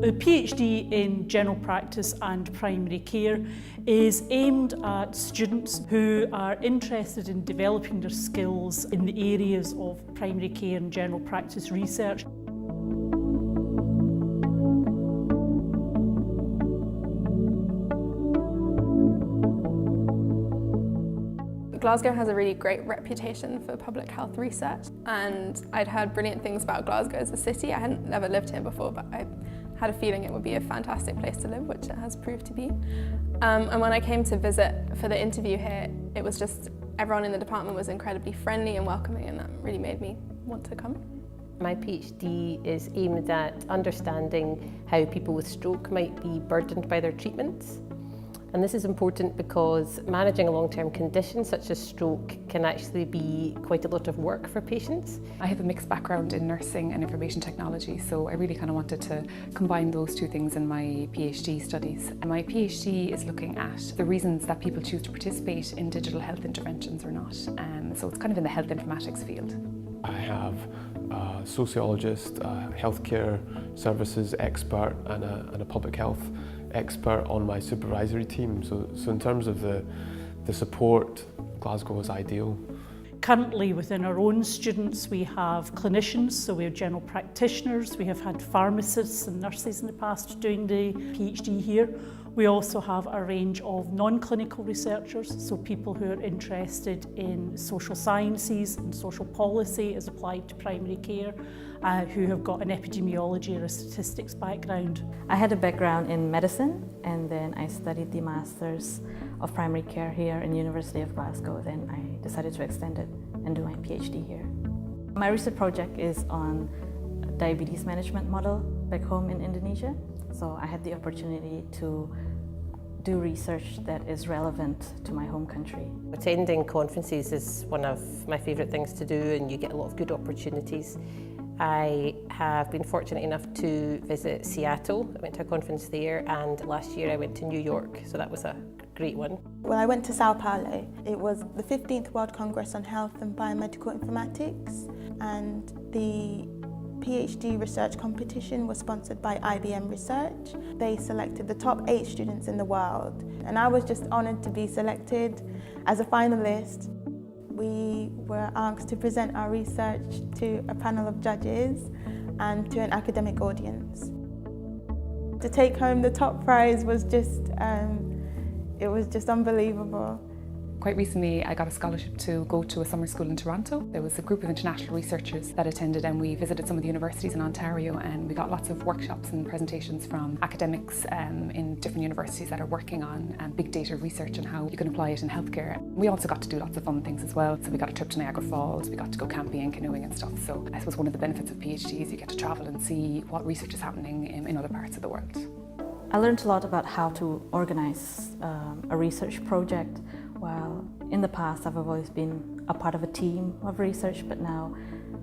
A PhD in general practice and primary care is aimed at students who are interested in developing their skills in the areas of primary care and general practice research. Glasgow has a really great reputation for public health research, and I'd heard brilliant things about Glasgow as a city. I hadn't never lived here before, but I had a feeling it would be a fantastic place to live, which it has proved to be. And when I came to visit for the interview here, it was just everyone in the department was incredibly friendly and welcoming, and that really made me want to come. My PhD is aimed at understanding how people with stroke might be burdened by their treatments. And this is important because managing a long-term condition such as stroke can actually be quite a lot of work for patients. I have a mixed background in nursing and information technology, so I really kind of wanted to combine those two things in my PhD studies. And my PhD is looking at the reasons that people choose to participate in digital health interventions or not. So it's kind of in the health informatics field. I have a sociologist, a healthcare services expert and a public health expert on my supervisory team. So in terms of the support, Glasgow is ideal. Currently within our own students we have clinicians, so we have general practitioners, we have had pharmacists and nurses in the past doing the PhD here. We also have a range of non-clinical researchers, so people who are interested in social sciences and social policy as applied to primary care, who have got an epidemiology or a statistics background. I had a background in medicine, and then I studied the Masters of Primary Care here in University of Glasgow. Then I decided to extend it and do my PhD here. My research project is on a diabetes management model back home in Indonesia. So I had the opportunity to do research that is relevant to my home country. Attending conferences is one of my favourite things to do, and you get a lot of good opportunities. I have been fortunate enough to visit Seattle. I went to a conference there, and last year I went to New York, so that was a great one. Well, I went to Sao Paulo. It was the 15th World Congress on Health and Biomedical Informatics, and the PhD research competition was sponsored by IBM Research. They selected the top 8 students in the world, and I was just honoured to be selected as a finalist. We were asked to present our research to a panel of judges and to an academic audience. To take home the top prize was just, it was just unbelievable. Quite recently I got a scholarship to go to a summer school in Toronto. There was a group of international researchers that attended, and we visited some of the universities in Ontario, and we got lots of workshops and presentations from academics in different universities that are working on big data research and how you can apply it in healthcare. We also got to do lots of fun things as well. So we got a trip to Niagara Falls, we got to go camping and canoeing and stuff. So I suppose one of the benefits of PhDs, you get to travel and see what research is happening in other parts of the world. I learned a lot about how to organize a research project. While in the past I've always been a part of a team of research, but now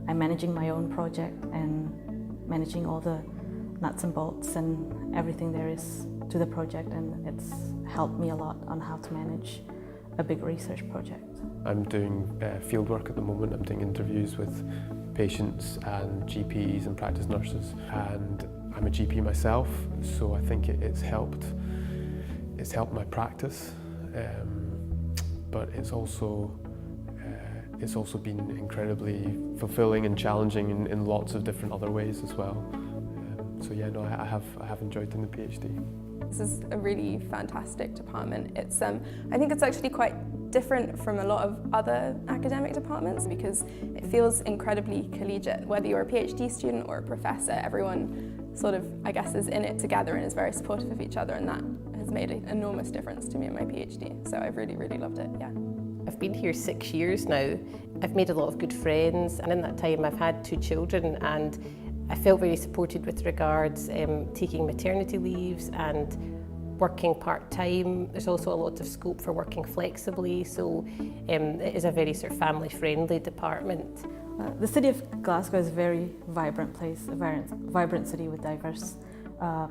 I'm managing my own project and managing all the nuts and bolts and everything there is to the project, and it's helped me a lot on how to manage a big research project. I'm doing field work at the moment. I'm doing interviews with patients and GPs and practice nurses, and I'm a GP myself, so I think it's helped my practice. But it's also been incredibly fulfilling and challenging in lots of different other ways as well. So yeah, no, I have enjoyed doing the PhD. This is a really fantastic department. It's I think it's actually quite different from a lot of other academic departments because it feels incredibly collegiate. Whether you're a PhD student or a professor, everyone sort of, I guess, is in it together and is very supportive of each other, and that has made an enormous difference to me in my PhD. So I've really, really loved it, yeah. I've been here 6 years now. I've made a lot of good friends, and in that time I've had 2 children, and I felt very supported with regards taking maternity leaves and working part-time. There's also a lot of scope for working flexibly, so it is a very sort of family-friendly department. The city of Glasgow is a very vibrant place, a vibrant city with diverse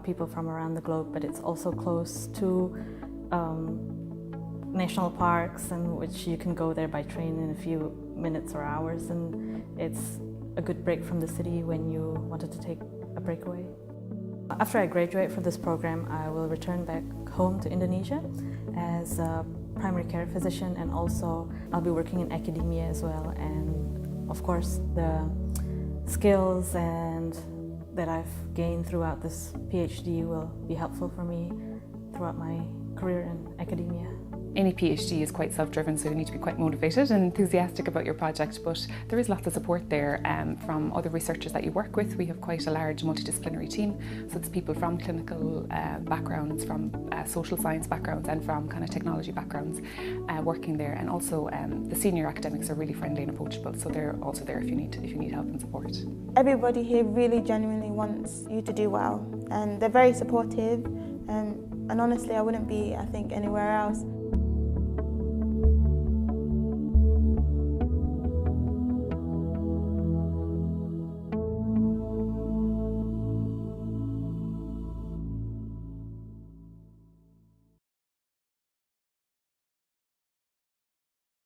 people from around the globe, but it's also close to national parks, in which you can go there by train in a few minutes or hours, and it's a good break from the city when you wanted to take a breakaway. After I graduate from this program, I will return back home to Indonesia as a primary care physician, and also I'll be working in academia as well. And of course, the skills and that I've gained throughout this PhD will be helpful for me throughout my career in academia. Any PhD is quite self-driven, so you need to be quite motivated and enthusiastic about your project, but there is lots of support there from other researchers that you work with. We have quite a large multidisciplinary team, so it's people from clinical backgrounds, from social science backgrounds, and from kind of technology backgrounds working there. And also the senior academics are really friendly and approachable, so they're also there if you need help and support. Everybody here really genuinely wants you to do well, and they're very supportive, and honestly I wouldn't be, I think, anywhere else.